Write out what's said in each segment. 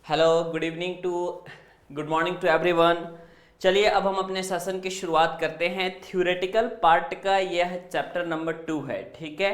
Hello, good morning to everyone. चलिए अब हम अपने सेशन की शुरुआत करते हैं। थ्योरेटिकल पार्ट का यह चैप्टर नंबर 2 है। ठीक है,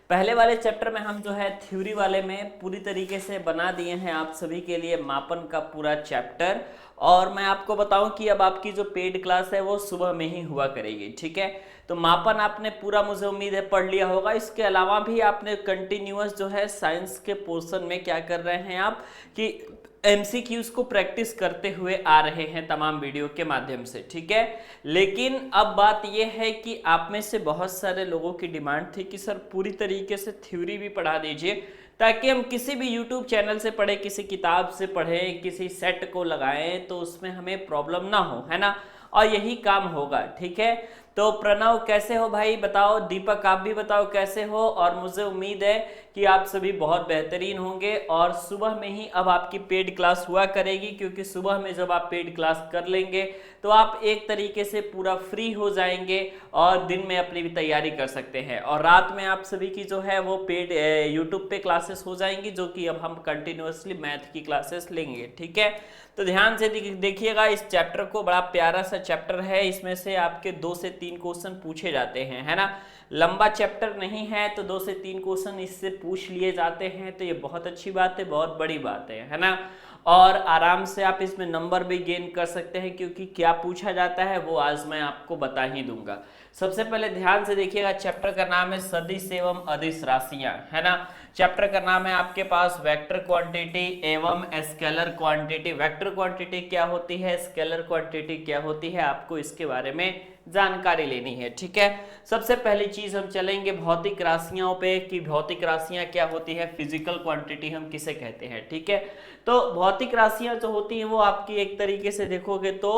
पहले वाले चैप्टर में हम जो है थ्योरी वाले में पूरी तरीके से बना दिए हैं आप सभी के लिए मापन का पूरा चैप्टर। और मैं आपको बताऊं कि अब आपकी जो पेड क्लास है वो सुबह में ही हुआ करेगी। ठीक है, तो मापन आपने पूरा मुझे उम्मीद है पढ़ लिया होगा। इसके अलावा भी आपने कंटिन्यूअस जो है साइंस के पोर्शन में क्या कर रहे हैं आप कि एमसीक्यूज को प्रैक्टिस करते हुए आ रहे हैं तमाम वीडियो के माध्यम से। ठीक है, लेकिन अब बात यह है कि आप में से बहुत सारे लोगों की डिमांड थी कि सर पूरी तरीके से थ्योरी भी पढ़ा दीजिए ताकि हम किसी भी यूट्यूब चैनल से पढ़े, किसी किताब से पढ़े, किसी सेट को लगाएं तो उसमें हमें प्रॉब्लम ना हो, है ना। और यही काम होगा। ठीक है, तो प्रणव कैसे हो भाई बताओ, दीपक आप भी बताओ कैसे हो। और मुझे उम्मीद है कि आप सभी बहुत बेहतरीन होंगे। और सुबह में ही अब आपकी पेड क्लास हुआ करेगी, क्योंकि सुबह में जब आप पेड क्लास कर लेंगे तो आप एक तरीके से पूरा फ्री हो जाएंगे और दिन में अपनी भी तैयारी कर सकते हैं। और रात में आप सभी की जो है वो पेड यूट्यूब पे क्लासेस हो जाएंगी, जो कि अब हम कंटिन्यूअसली मैथ की क्लासेस लेंगे। ठीक है, तो ध्यान से देखिएगा इस चैप्टर को, बड़ा प्यारा सा चैप्टर है। इसमें से आपके 2 से 3 क्वेश्चन पूछे जाते हैं, है ना। लंबा चैप्टर नहीं है तो 2 से 3 क्वेश्चन इससे पूछ लिए जाते हैं, तो ये बहुत अच्छी बात है, बहुत बड़ी बात है ना। और आराम से आप इसमें नंबर भी गेन कर सकते हैं, क्योंकि क्या पूछा जाता है वो आज मैं आपको बता ही दूंगा। सबसे पहले ध्यान से देखिएगा, चैप्टर का नाम है सदिश एवं अदिश राशियां, है ना। चैप्टर का नाम है आपके पास वेक्टर क्वांटिटी एवं स्केलर क्वांटिटी। वेक्टर क्वांटिटी क्या होती है, स्केलर क्वांटिटी क्या होती है, आपको इसके बारे में जानकारी लेनी है। ठीक है, सबसे पहली चीज हम चलेंगे भौतिक राशियों पे कि भौतिक राशियां क्या होती है, फिजिकल क्वांटिटी हम किसे कहते हैं। ठीक है, तो भौतिक राशियां जो होती हैं वो आपकी एक तरीके से देखोगे तो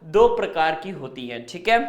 2 प्रकार की होती हैं। ठीक है,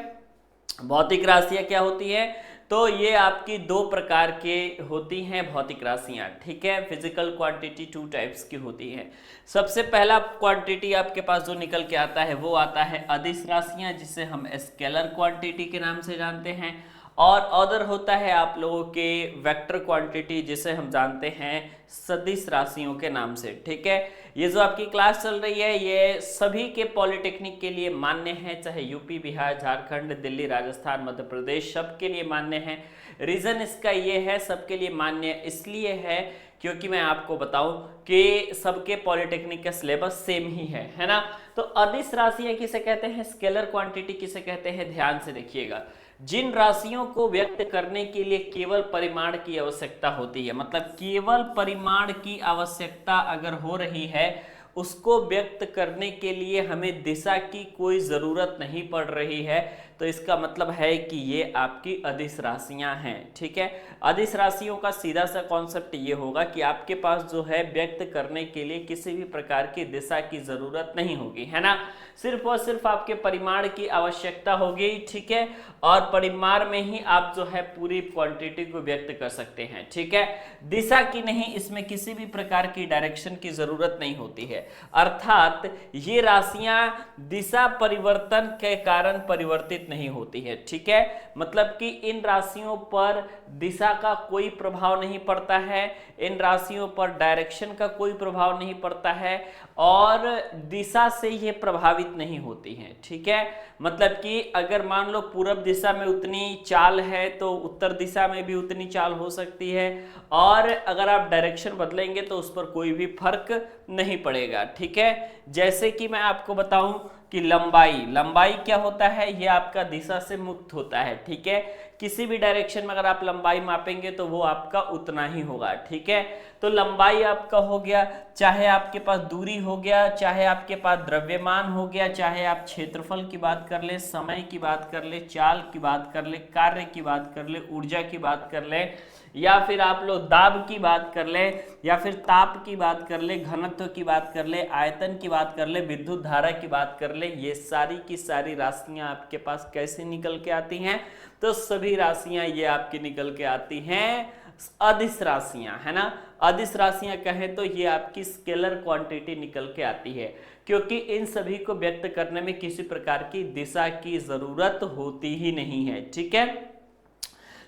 भौतिक राशियां क्या होती है, तो ये आपकी 2 प्रकार के होती हैं भौतिक राशियां। ठीक है, फिजिकल क्वांटिटी 2 टाइप्स की होती हैं। सबसे पहला क्वांटिटी आपके पास जो निकल के आता है वो आता है अदिश राशियां, जिसे हम स्केलर क्वांटिटी के नाम से जानते हैं। और अदर होता है आप लोगों के वेक्टर क्वांटिटी, जिसे हम जानते हैं सदिश राशियों के नाम से। ठीक है, ये जो आपकी क्लास चल रही है ये सभी के पॉलिटेक्निक के लिए मान्य है, चाहे यूपी, बिहार, झारखंड, दिल्ली, राजस्थान, मध्य प्रदेश, सबके लिए मान्य है। रीजन इसका ये है, सबके लिए मान्य इसलिए है क्योंकि मैं आपको बताऊं कि सबके पॉलिटेक्निक का सिलेबस सेम ही है ना। तो अदिश राशियां किसे कहते हैं, स्केलर क्वांटिटी किसे कहते हैं, ध्यान से देखिएगा। जिन राशियों को व्यक्त करने के लिए केवल परिमाण की आवश्यकता होती है, मतलब केवल परिमाण की आवश्यकता अगर हो रही है, उसको व्यक्त करने के लिए हमें दिशा की कोई जरूरत नहीं पड़ रही है, तो इसका मतलब है कि ये आपकी अदिश राशियां हैं। ठीक है, अदिश राशियों का सीधा सा कॉन्सेप्ट ये होगा कि आपके पास जो है व्यक्त करने के लिए किसी भी प्रकार की दिशा की जरूरत नहीं होगी, है ना। सिर्फ और सिर्फ आपके परिमाण की आवश्यकता होगी। ठीक है, और परिमाण में ही आप जो है पूरी क्वांटिटी को व्यक्त कर सकते हैं। ठीक है, दिशा की नहीं, इसमें किसी भी प्रकार की डायरेक्शन की जरूरत नहीं होती है। अर्थात ये राशियां दिशा परिवर्तन के कारण परिवर्तित नहीं होती है। ठीक है, मतलब कि इन राशियों पर दिशा का कोई प्रभाव नहीं पड़ता है, इन राशियों पर डायरेक्शन का कोई प्रभाव नहीं पड़ता है और दिशा से ये प्रभावित नहीं होती हैं। ठीक है, मतलब कि अगर मान लो पूरब दिशा में उतनी चाल है तो उत्तर दिशा में भी उतनी चाल हो सकती है, और अगर आप डायरेक्शन बदलेंगे तो उस पर कोई भी फर्क नहीं पड़ेगा। ठीक है, जैसे कि मैं आपको बताऊं कि लंबाई क्या होता है, ये आपका दिशा से मुक्त होता है। ठीक है, किसी भी डायरेक्शन में अगर आप लंबाई मापेंगे तो वो आपका उतना ही होगा। ठीक है, तो लंबाई आपका हो गया, चाहे आपके पास दूरी हो गया, चाहे आपके पास द्रव्यमान हो गया, चाहे आप क्षेत्रफल की बात कर ले, समय की बात कर ले, चाल की बात कर ले, कार्य की बात कर ले, ऊर्जा की बात कर ले, या फिर आप लोग दाब की बात कर ले, या फिर ताप की बात कर ले, घनत्व की बात कर ले, आयतन की बात कर ले, विद्युत धारा की बात कर ले, ये सारी की सारी राशियां आपके पास कैसे निकल के आती हैं, तो सभी राशियां ये आपकी निकल के आती हैं अदिश राशियां, है ना। अदिश राशियां कहें तो ये आपकी स्केलर क्वांटिटी निकल के आती है, क्योंकि इन सभी को व्यक्त करने में किसी प्रकार की दिशा की जरूरत होती ही नहीं है। ठीक है,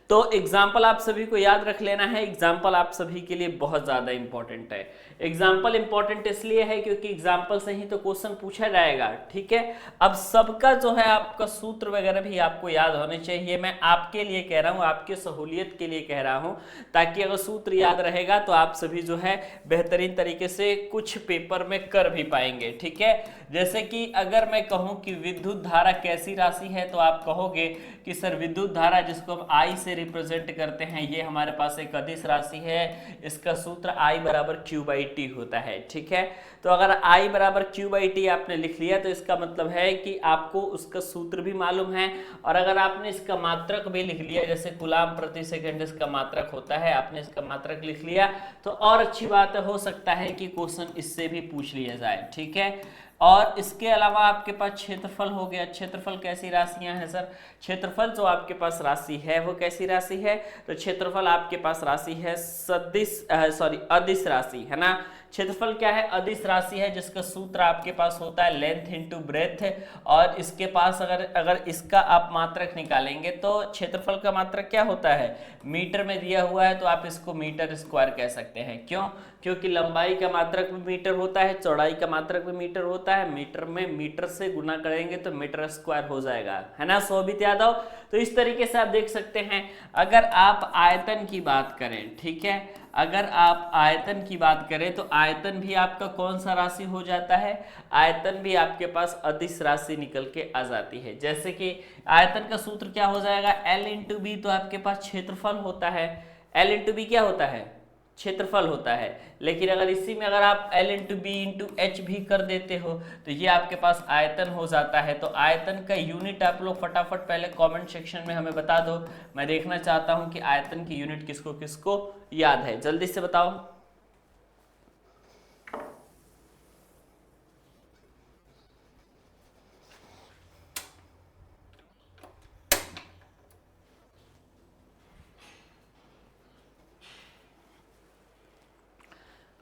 तो एग्जाम्पल आप सभी को याद रख लेना है, एग्जाम्पल आप सभी के लिए बहुत ज्यादा इंपॉर्टेंट है। एग्जाम्पल इंपॉर्टेंट इसलिए है क्योंकि एग्जाम्पल से ही तो क्वेश्चन पूछा जाएगा, ठीक है। अब सबका जो है आपका सूत्र वगैरह भी आपको याद होने चाहिए, मैं आपके लिए कह रहा हूं, आपकी सहूलियत के लिए कह रहा हूं, ताकि अगर सूत्र याद रहेगा तो आप सभी जो है बेहतरीन तरीके से कुछ पेपर में कर भी पाएंगे, ठीक है। जैसे कि अगर मैं कहूं कि विद्युत धारा कैसी राशि है, तो आप कहोगे कि सर विद्युत धारा जिसको हम I से रिप्रेजेंट करते हैं, ये हमारे पास एक अदिश राशि है, इसका सूत्र I बराबर Q/T होता है, ठीक है। तो अगर I बराबर Q/T आपने लिख लिया तो इसका मतलब है कि आपको उसका सूत्र भी मालूम है, और अगर आपने इसका मात्रक भी लिख लिया, जैसे कूलाम प्रति सेकंड इसका मात्रक होता है, आपने इसका मात्रक लिख लिया तो और अच्छी बात हो सकता है कि क्वेश्चन इससे भी पूछ लिया जाए, ठीक है। और इसके अलावा आपके पास क्षेत्रफल हो गया। क्षेत्रफल कैसी राशियां हैं सर? क्षेत्रफल जो आपके पास राशि है वो कैसी राशि है? तो क्षेत्रफल आपके पास राशि है अदिश राशि, है ना। क्षेत्रफल क्या है? अदिश राशि है, जिसका सूत्र आपके पास होता है लेंथ इनटू ब्रेथ, और इसके पास अगर इसका आप मात्रक निकालेंगे तो क्षेत्रफल का मात्रक क्या होता है? मीटर में दिया हुआ है, तो आप इसको मीटर स्क्वायर कह सकते हैं। क्यों? क्योंकि लंबाई का मात्रक भी मीटर होता है, चौड़ाई का मात्रक भी मीटर होता है, मीटर में मीटर से गुना करेंगे तो मीटर स्क्वायर हो जाएगा, है ना शोभित यादव। तो इस तरीके से आप देख सकते हैं। अगर आप आयतन की बात करें, ठीक है, अगर आप आयतन की बात करें तो आयतन भी आपका कौन सा राशि हो जाता है? आयतन भी आपके पास अदिश राशि निकल के आ जाती है। जैसे कि आयतन का सूत्र क्या हो जाएगा? L इंटू बी, तो आपके पास क्षेत्रफल होता है। L इंटू बी क्या होता है? क्षेत्रफल होता है। लेकिन अगर इसी में अगर आप L into B into H भी कर देते हो तो ये आपके पास आयतन हो जाता है। तो आयतन का यूनिट आप लोग फटाफट पहले कमेंट सेक्शन में हमें बता दो। मैं देखना चाहता हूं कि आयतन की यूनिट किसको किसको याद है, जल्दी से बताओ।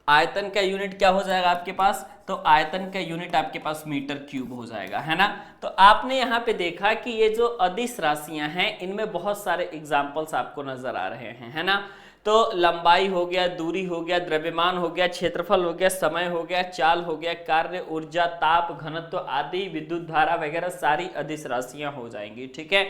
आयतन का यूनिट क्या हो जाएगा आपके पास? तो आयतन का यूनिट आपके पास मीटर क्यूब हो जाएगा, है ना। तो आपने यहाँ पे देखा कि ये जो अदिश राशियां हैं इनमें बहुत सारे एग्जाम्पल्स आपको नजर आ रहे हैं, है ना। तो लंबाई हो गया, दूरी हो गया, द्रव्यमान हो गया, क्षेत्रफल हो गया, समय हो गया, चाल हो गया, कार्य, ऊर्जा, ताप, घनत्व आदि, विद्युत धारा वगैरह सारी अदिश राशियां हो जाएंगी, ठीक है।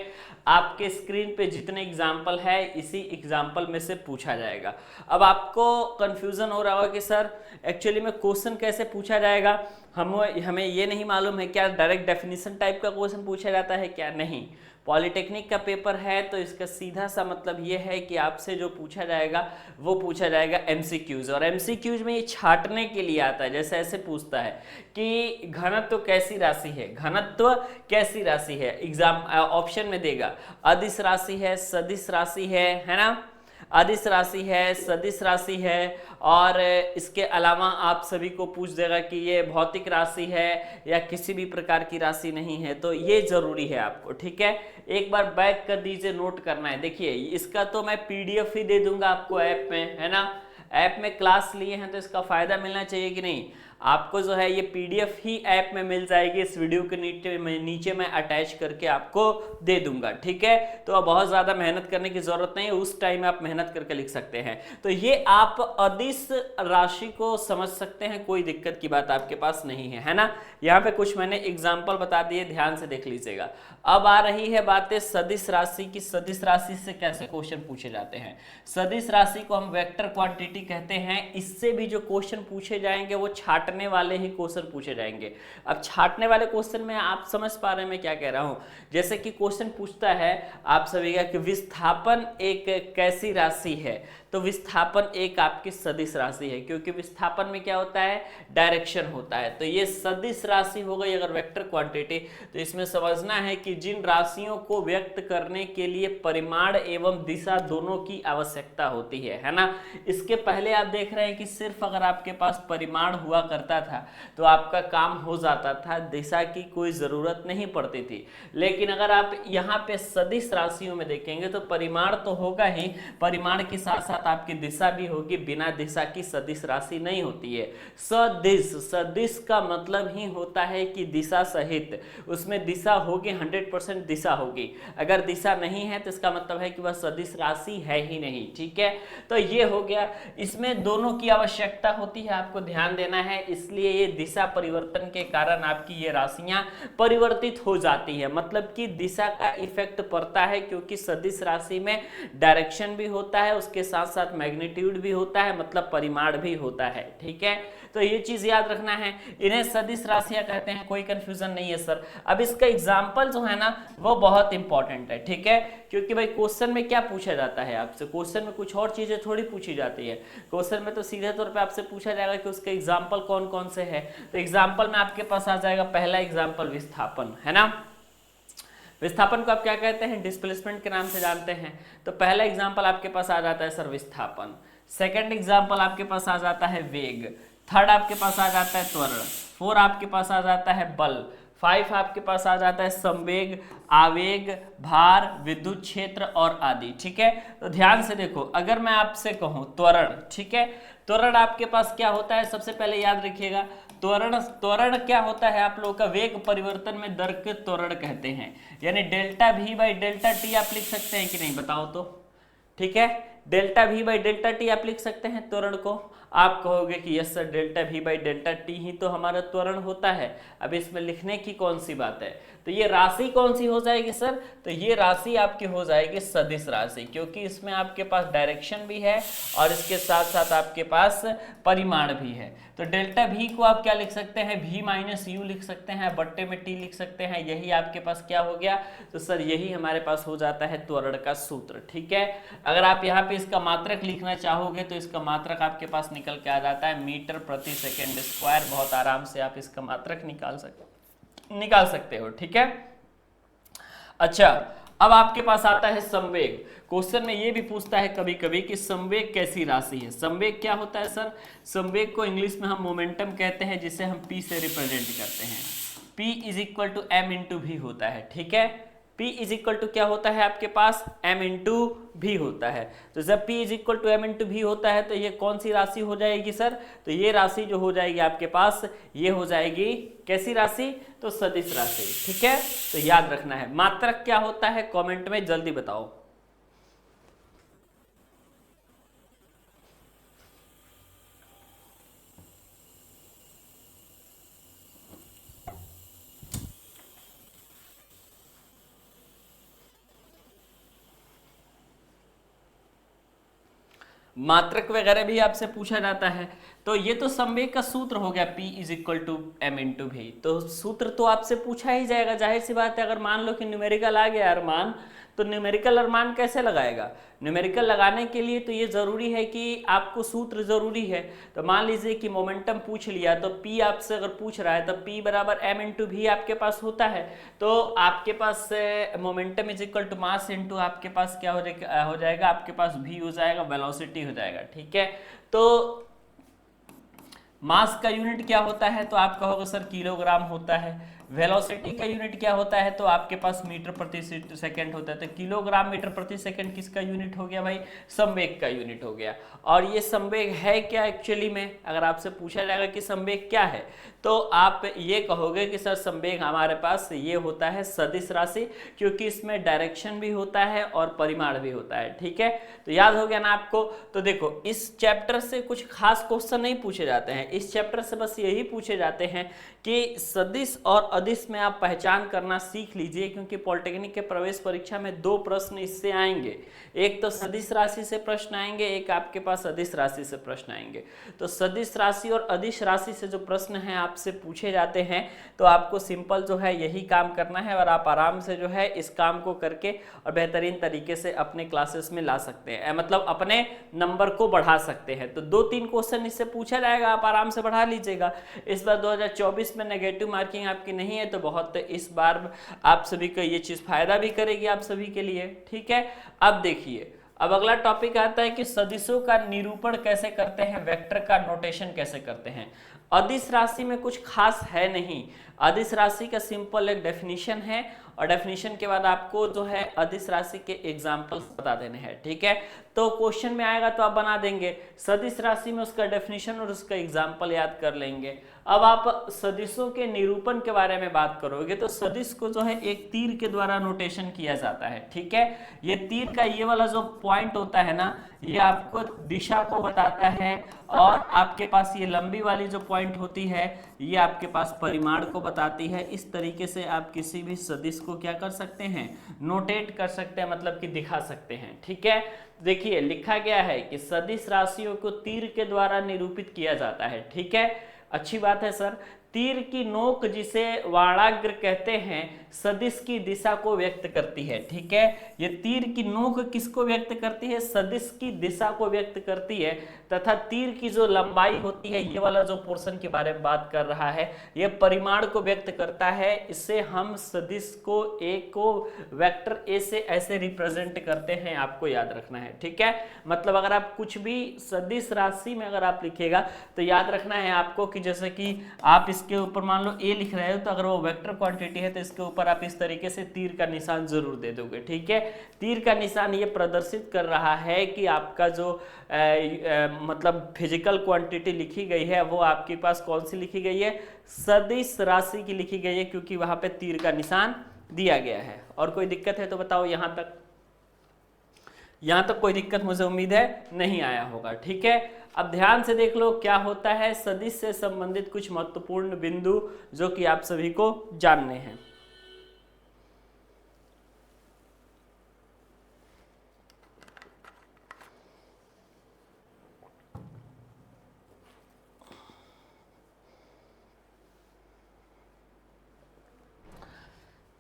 आपके स्क्रीन पे जितने एग्जाम्पल है इसी एग्जाम्पल में से पूछा जाएगा। अब आपको कंफ्यूजन हो रहा होगा कि सर एक्चुअली में क्वेश्चन कैसे पूछा जाएगा, हमें ये नहीं मालूम है, क्या डायरेक्ट डेफिनेशन टाइप का क्वेश्चन पूछा जाता है क्या? नहीं, पॉलिटेक्निक का पेपर है तो इसका सीधा सा मतलब ये है कि आपसे जो पूछा जाएगा वो पूछा जाएगा एमसीक्यूज, और एमसीक्यूज में ये छांटने के लिए आता है। जैसे ऐसे पूछता है कि घनत्व कैसी राशि है, घनत्व कैसी राशि है, एग्जाम ऑप्शन में देगा अदिश राशि है, सदिश राशि है ना, अदिश राशि है, सदिश राशि है, और इसके अलावा आप सभी को पूछ देगा कि ये भौतिक राशि है या किसी भी प्रकार की राशि नहीं है। तो ये जरूरी है आपको, ठीक है। एक बार बैक कर दीजिए, नोट करना है। देखिए इसका तो मैं पीडीएफ ही दे दूंगा आपको ऐप में, है ना। ऐप में क्लास लिए हैं तो इसका फायदा मिलना चाहिए कि नहीं। आपको जो है ये पीडीएफ ही ऐप में मिल जाएगी, इस वीडियो के नीचे मैं अटैच करके आपको दे दूंगा, ठीक है। तो अब बहुत ज्यादा मेहनत करने की जरूरत नहीं है, उस टाइम आप मेहनत करके लिख सकते हैं। तो ये आप अदिश राशि को समझ सकते हैं, कोई दिक्कत की बात आपके पास नहीं है, है ना। यहाँ पे कुछ मैंने एग्जाम्पल बता दिए, ध्यान से देख लीजिएगा। अब आ रही है बातें सदिश राशि की। सदिश राशि से कैसे क्वेश्चन पूछे जाते हैं? सदिश राशि को हम वेक्टर क्वांटिटी कहते हैं। इससे भी जो क्वेश्चन पूछे जाएंगे वो छांटने वाले ही क्वेश्चन पूछे जाएंगे। अब छांटने वाले क्वेश्चन में आप समझ पा रहे हैं मैं क्या कह रहा हूं। जैसे कि क्वेश्चन पूछता है आप सभी का कि विस्थापन एक कैसी राशि है, तो विस्थापन एक आपकी सदिश राशि है, क्योंकि विस्थापन में क्या होता है? डायरेक्शन होता है। तो ये सदिश राशि हो गई अगर वेक्टर क्वांटिटी। तो इसमें समझना है कि जिन राशियों को व्यक्त करने के लिए परिमाण एवं दिशा दोनों की आवश्यकता होती है ना। इसके पहले आप देख रहे हैं कि सिर्फ अगर आपके पास परिमाण हुआ करता था तो आपका काम हो जाता था, दिशा की कोई जरूरत नहीं पड़ती थी। लेकिन अगर आप यहाँ पे सदिश राशियों में देखेंगे तो परिमाण तो होगा ही, परिमाण के साथ साथ आपकी दिशा भी होगी, बिना दिशा की सदिश राशि नहीं होती है। सदिश, सदिश का मतलब ही होता है कि दिशा सहित, उसमें दिशा होगी, 100% दिशा होगी। अगर दिशा नहीं है तो इसका मतलब है कि वह सदिश राशि है ही नहीं, ठीक है। तो ये हो गया, इसमें दोनों की आवश्यकता होती है, आपको ध्यान देना है। इसलिए ये दिशा परिवर्तन के कारण आपकी ये राशियां परिवर्तित हो जाती है, मतलब कि दिशा का इफेक्ट पड़ता है, क्योंकि सदिश राशि में डायरेक्शन भी होता है, उसके साथ साथ मैग्नीट्यूड भी होता है, मतलब परिमाण भी होता है, ठीक है। तो ये चीज याद रखना है, इन्हें सदिश राशियां कहते हैं, कोई कंफ्यूजन नहीं है सर। अब इसका एग्जाम्पल जो है ना वो बहुत इंपॉर्टेंट है, ठीक है, क्योंकि भाई क्वेश्चन में क्या पूछा जाता है आपसे, क्वेश्चन में कुछ और चीजें थोड़ी पूछी जाती है। क्वेश्चन में तो सीधे तौर पे आपसे पूछा जाएगा कि उसके एग्जाम्पल कौन कौन से है। तो एग्जाम्पल में आपके पास आ जाएगा पहला एग्जाम्पल विस्थापन, है ना। विस्थापन को आप क्या कहते हैं, डिस्प्लेसमेंट के नाम से जानते हैं। तो पहला एग्जाम्पल आपके पास आ जाता है सर विस्थापन। सेकंड एग्जाम्पल आपके पास आ जाता है वेग। थर्ड आपके पास आ जाता है त्वरण। फोर आपके पास आ जाता है बल। 5 आपके पास आ जाता है संवेग, आवेग, भार, विद्युत क्षेत्र और आदि, ठीक है। तो ध्यान से देखो, अगर मैं आपसे कहूं त्वरण, ठीक है, त्वरण आपके पास क्या होता है, सबसे पहले याद रखिएगा, त्वरण, त्वरण क्या होता है आप लोगों का, वेग परिवर्तन में दर के त्वरण कहते हैं, यानी delta V by delta T आप लिख सकते हैं कि नहीं, बताओ तो, ठीक है। Delta V by delta T आप लिख सकते हैं त्वरण को। आप कहोगे कि yes sir, delta V by delta T ही तो हमारा त्वरण होता है, अब इसमें लिखने की कौन सी बात है। तो ये राशि कौन सी हो जाएगी सर, तो ये राशि आपकी हो जाएगी सदिश राशि, क्योंकि इसमें आपके पास डायरेक्शन भी है और इसके साथ साथ आपके पास परिमाण भी है। तो डेल्टा V को आप क्या लिख सकते हैं, V माइनस यू लिख सकते हैं, बट्टे में T लिख सकते हैं, यही आपके पास क्या हो गया, तो सर यही हमारे पास हो जाता है त्वरण का सूत्र, ठीक है। अगर आप यहाँ पे इसका मात्रक लिखना चाहोगे तो इसका मात्रक आपके पास निकल के आ जाता है मीटर प्रति सेकेंड स्क्वायर, बहुत आराम से आप इसका मात्रक निकाल सकते हो, ठीक है। अच्छा, अब आपके पास आता है संवेग। क्वेश्चन में ये भी पूछता है कभी कभी कि संवेग कैसी राशि है। संवेग क्या होता है सर, संवेग को इंग्लिश में हम मोमेंटम कहते हैं, जिसे हम P से रिप्रेजेंट करते हैं। P is equal to M into भी होता है, ठीक है। P इज इक्वल टू क्या होता है आपके पास, M इंटू भी होता है। तो जब P is equal to M into भी होता है तो ये कौन सी राशि हो जाएगी सर, तो ये राशि जो हो जाएगी आपके पास, ये हो जाएगी कैसी राशि, तो सदिश राशि, ठीक है। तो याद रखना है। मात्रक क्या होता है, कमेंट में जल्दी बताओ। मात्रक वगैरह भी आपसे पूछा जाता है। तो ये तो संवेग का सूत्र हो गया, P is equal to M into भी। तो सूत्र तो आपसे पूछा ही जाएगा, जाहिर सी बात है। अगर मान लो कि न्यूमेरिकल आ गया अरमान, तो न्यूमेरिकल अरमान कैसे लगाएगा, न्यूमेरिकल लगाने के लिए तो ये जरूरी है कि आपको सूत्र जरूरी है। तो मान लीजिए कि मोमेंटम पूछ लिया, तो P आपसे अगर पूछ रहा है तो P बराबर M इंटू भी आपके पास होता है। तो आपके पास momentum is equal to mass into आपके पास क्या हो जाएगा, आपके पास V हो जाएगा, वेलोसिटी हो जाएगा, ठीक है। तो मास का यूनिट क्या होता है, तो आप कहोगे सर किलोग्राम होता है। वेलोसिटी का यूनिट क्या होता है, तो आपके पास मीटर प्रति सेकंड होता है। तो किलोग्राम मीटर प्रति सेकंड किसका यूनिट हो गया भाई, संवेग का यूनिट हो गया। और ये संवेग है क्या एक्चुअली में, अगर आपसे पूछा जाएगा कि संवेग क्या है, तो आप ये कहोगे कि सर संवेग हमारे पास ये होता है सदिश राशि, क्योंकि इसमें डायरेक्शन भी होता है और परिमाण भी होता है, ठीक है। तो याद हो गया ना आपको। तो देखो, इस चैप्टर से कुछ खास क्वेश्चन नहीं पूछे जाते हैं, इस चैप्टर से बस यही पूछे जाते हैं कि सदिश और अदिश में आप पहचान करना सीख लीजिए, क्योंकि पॉलिटेक्निक के प्रवेश परीक्षा में 2 प्रश्न इससे आएंगे, एक तो सदिश राशि से प्रश्न आएंगे, एक आपके पास अदिश राशि से प्रश्न आएंगे। तो सदिश राशि और अदिश राशि से जो प्रश्न हैं आपसे पूछे जाते हैं, तो आपको सिंपल जो है यही काम करना है, और आप आराम से जो है इस काम को करके और बेहतरीन तरीके से अपने क्लासेस में ला सकते हैं, मतलब अपने नंबर को बढ़ा सकते हैं। तो 2-3 क्वेश्चन इससे पूछा जाएगा, आप आराम से बढ़ा लीजिएगा। इस बार 2024 में नेगेटिव मार्किंग आपकी नहीं है, तो बहुत इस बार आप सभी को ये चीज फायदा भी करेगी आप सभी के लिए, ठीक है। अब देखिए, अब अगला टॉपिक आता है कि सदिशों का निरूपण कैसे करते हैं, वेक्टर का नोटेशन कैसे करते हैं। अदिश राशि में कुछ खास है नहीं, अदिश राशि का सिंपल एक डेफिनेशन है और डेफिनेशन के बाद आपको जो है अदिश राशि के एग्जाम्पल्स बता देने हैं, ठीक है। तो क्वेश्चन में आएगा तो आप बना देंगे, सदिश राशि में उसका डेफिनेशन और उसका एग्जाम्पल याद कर लेंगे। अब आप सदिशों के निरूपण के बारे में बात करोगे तो सदिश को जो है एक तीर के द्वारा नोटेशन किया जाता है, ठीक है। ये तीर का ये वाला जो पॉइंट होता है ना, ये आपको दिशा को बताता है, और आपके पास ये लंबी वाली जो पॉइंट होती है ये आपके पास परिमाण को बताती है। इस तरीके से आप किसी भी सदिश को क्या कर सकते हैं, नोटेट कर सकते हैं, मतलब कि दिखा सकते हैं, ठीक है। देखिए लिखा गया है कि सदिश राशियों को तीर के द्वारा निरूपित किया जाता है, ठीक है। अच्छी बात है सर। तीर की नोक जिसे वाणाग्र कहते हैं सदिश की दिशा को व्यक्त करती है, ठीक है। ये तीर की नोक किसको व्यक्त करती है, सदिश की दिशा को व्यक्त करती है, तथा तीर की जो लंबाई होती है, ये वाला जो पोर्शन के बारे में बात कर रहा है, ये परिमाण को व्यक्त करता है। इससे हम सदिश को ए को वेक्टर ए से ऐसे रिप्रेजेंट करते हैं, आपको याद रखना है, ठीक है। मतलब अगर आप कुछ भी सदिश राशि में अगर आप लिखिएगा तो याद रखना है आपको कि जैसे कि आप इसके ऊपर मान लो ए लिख रहे हो, तो अगर वो वेक्टर क्वांटिटी है तो इसके ऊपर आप इस तरीके से तीर का निशान जरूर दे दोगे, ठीक है। तीर का निशान ये प्रदर्शित कर रहा है कि आपका जो मतलब फिजिकल क्वांटिटी लिखी गई है वो आपके पास कौन सी लिखी गई है, सदिश राशि की लिखी गई है, क्योंकि वहां पे तीर का निशान दिया गया है। और कोई दिक्कत है तो बताओ, यहां तक कोई दिक्कत मुझे उम्मीद है नहीं आया होगा, ठीक है। अब ध्यान से देख लो क्या होता है, सदिश से संबंधित कुछ महत्वपूर्ण बिंदु जो कि आप सभी को जानने हैं।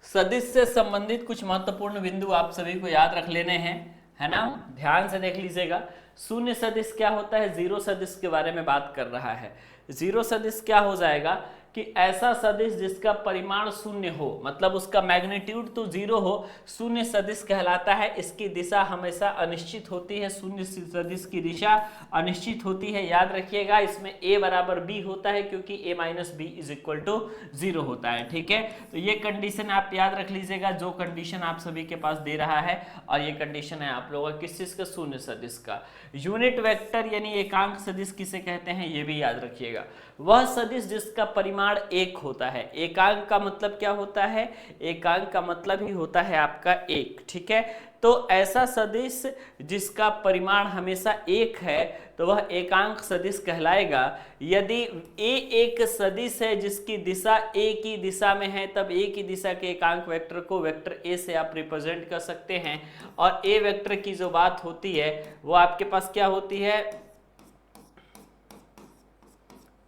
सदिश से संबंधित कुछ महत्वपूर्ण बिंदु आप सभी को याद रख लेने हैं, है ना। ध्यान से देख लीजिएगा। शून्य सदिश क्या होता है, जीरो सदिश के बारे में बात कर रहा है। जीरो सदिश क्या हो जाएगा कि ऐसा सदिश जिसका परिमाण शून्य हो, मतलब उसका मैग्नीट्यूड तो जीरो हो, शून्य सदिश कहलाता है। इसकी दिशा हमेशा अनिश्चित होती है, शून्य सदिश की दिशा अनिश्चित होती है, याद रखिएगा। इसमें a बराबर b होता है क्योंकि a minus b is equal to 0 होता है, ठीक है। तो ये कंडीशन आप याद रख लीजिएगा, जो कंडीशन आप सभी के पास दे रहा है, और ये कंडीशन है आप लोगों का किस चीज का, शून्य सदिश का। यूनिट वेक्टर यानी एकांक सदिश किसे कहते हैं ये भी याद रखिएगा। वह सदिश जिसका परिमाण एक होता है। एकांक का मतलब क्या होता है, एकांक का मतलब ही होता है आपका एक, ठीक है। तो ऐसा सदिश जिसका परिमाण हमेशा एक है तो वह एकांक सदिश कहलाएगा। यदि ए एक सदिश है जिसकी दिशा ए की दिशा में है, तब ए की दिशा के एकांक वेक्टर को वेक्टर ए से आप रिप्रेजेंट कर सकते हैं। और ए वेक्टर की जो बात होती है वो आपके पास क्या होती है,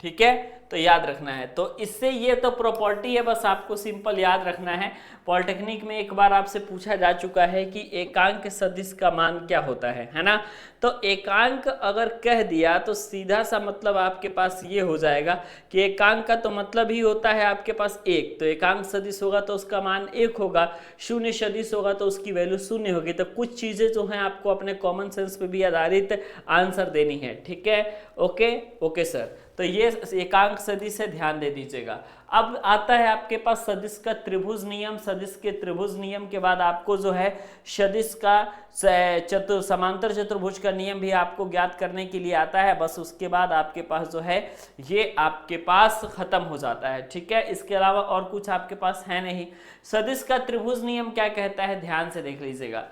ठीक है। तो याद रखना है। तो इससे ये तो प्रॉपर्टी है, बस आपको सिंपल याद रखना है। पॉलिटेक्निक में एक बार आपसे पूछा जा चुका है कि एकांक सदिश का मान क्या होता है ना। तो एकांक अगर कह दिया तो सीधा सा मतलब आपके पास ये हो जाएगा कि एकांक का तो मतलब ही होता है आपके पास एक। तो एकांक सदिश होगा तो उसका मान एक होगा, शून्य सदिश होगा तो उसकी वैल्यू शून्य होगी। तो कुछ चीजें जो हैं आपको अपने कॉमन सेंस पे भी आधारित आंसर देनी है, ठीक है। Okay sir. तो ये एकांक सदिश से ध्यान दे दीजिएगा। अब आता है आपके पास सदिश का त्रिभुज नियम। सदिश के त्रिभुज नियम के बाद आपको जो है सदिश का समांतर चतुर्भुज का नियम भी आपको ज्ञात करने के लिए आता है। बस उसके बाद आपके पास जो है ये आपके पास खत्म हो जाता है, ठीक है। इसके अलावा और कुछ आपके पास है नहीं। सदिश का त्रिभुज नियम क्या कहता है, ध्यान से देख लीजिएगा।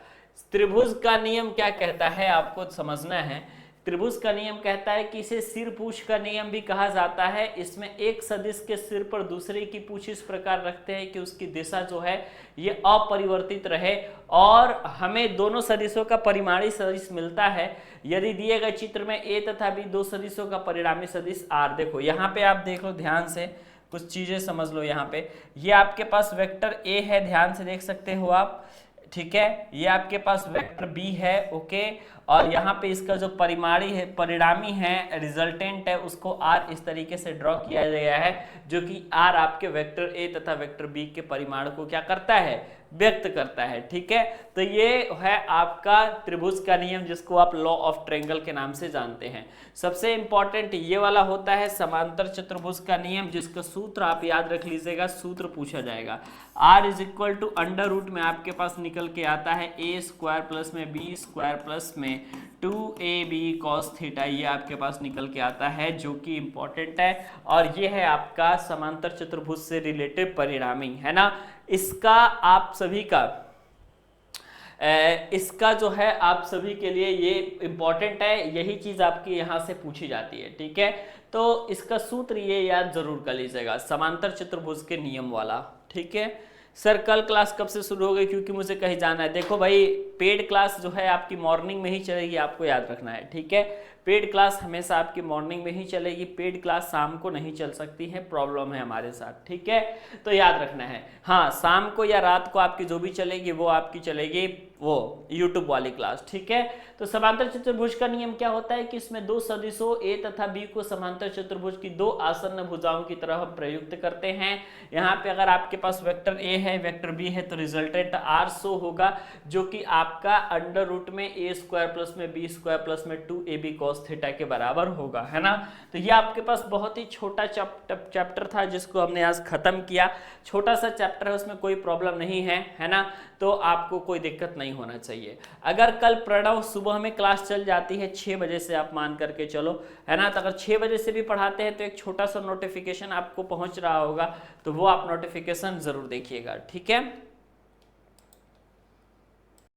त्रिभुज का नियम क्या कहता है आपको समझना है। त्रिभुज का नियम कहता है कि इसे सिर पूछ का नियम भी कहा जाता है। इसमें एक सदिश के सिर पर दूसरे की पूछ इस प्रकार रखते हैं कि उसकी दिशा जो है ये अपरिवर्तित रहे, और हमें दोनों सदिशों का परिमाणी सदिश मिलता है यदि दिए गए चित्र में a तथा b दो सदिशों का परिणामी सदिश r। देखो यहाँ पे आप देख लो ध्यान से, कुछ चीजें समझ लो। यहाँ पे ये आपके पास वेक्टर a है, ध्यान से देख सकते हो आप, ठीक है। ये आपके पास वेक्टर b है, ओके। और यहाँ पे इसका जो परिणामी है, रिजल्टेंट है, उसको r इस तरीके से ड्रॉ किया गया है, जो कि r आपके वेक्टर a तथा वेक्टर b के परिमाण को क्या करता है, व्यक्त करता है। ठीक है, तो ये है आपका त्रिभुज का नियम, जिसको आप लॉ ऑफ ट्रायंगल के नाम से जानते हैं। सबसे इंपॉर्टेंट ये वाला होता है समांतर चतुर्भुज का नियम, जिसका सूत्र आप याद रख लीजिएगा, सूत्र पूछा जाएगा। R is equal to under root में आपके पास निकल के आता है a स्क्वायर प्लस में b स्क्वायर प्लस में 2ab cos थीटा, ये आपके पास निकल के आता है, जो कि इंपॉर्टेंट है। और ये है आपका समांतर चतुर्भुज से रिलेटेड परिणामी, है ना। इसका आप सभी का इसका जो है आप सभी के लिए ये इंपॉर्टेंट है, यही चीज आपकी यहाँ से पूछी जाती है। ठीक है, तो इसका सूत्र ये याद जरूर कर लीजिएगा, समांतर चतुर्भुज के नियम वाला। ठीक है सर, कल क्लास कब से शुरू हो गई, क्योंकि मुझे कहीं जाना है। देखो भाई, पेड क्लास जो है आपकी मॉर्निंग में ही चलेगी, आपको याद रखना है। ठीक है, पेड क्लास हमेशा आपकी मॉर्निंग में ही चलेगी, पेड क्लास शाम को नहीं चल सकती है, प्रॉब्लम है हमारे साथ। ठीक है, तो याद रखना है। हाँ, शाम को या रात को आपकी जो भी चलेगी वो आपकी चलेगी वो YouTube वाली क्लास। ठीक है, तो समांतर चतुर्भुज का नियम क्या होता है कि इसमें दो सदिशों A तथा B को समांतर चतुर्भुज की दो आसन्न भुजाओं की तरह हम प्रयुक्त करते हैं। यहाँ पे अगर आपके पास वेक्टर A है, वेक्टर B है, तो रिजल्टेंट R शो होगा, जो कि आपका अंडर रूट में a स्क्वायर प्लस में b स्क्वायर प्लस में 2ab cos थीटा के बराबर होगा, है ना। तो ये आपके पास बहुत ही छोटा चैप्टर था, जिसको हमने आज खत्म किया। छोटा सा चैप्टर है, उसमें कोई प्रॉब्लम नहीं है ना, तो आपको कोई दिक्कत नहीं होना चाहिए। अगर कल प्रणव सुबह में क्लास चल जाती है 6 बजे से, आप मान करके चलो, है ना, तो अगर 6 बजे से भी पढ़ाते हैं तो एक छोटा सा नोटिफिकेशन आपको पहुंच रहा होगा, तो वो आप नोटिफिकेशन जरूर देखिएगा। ठीक है,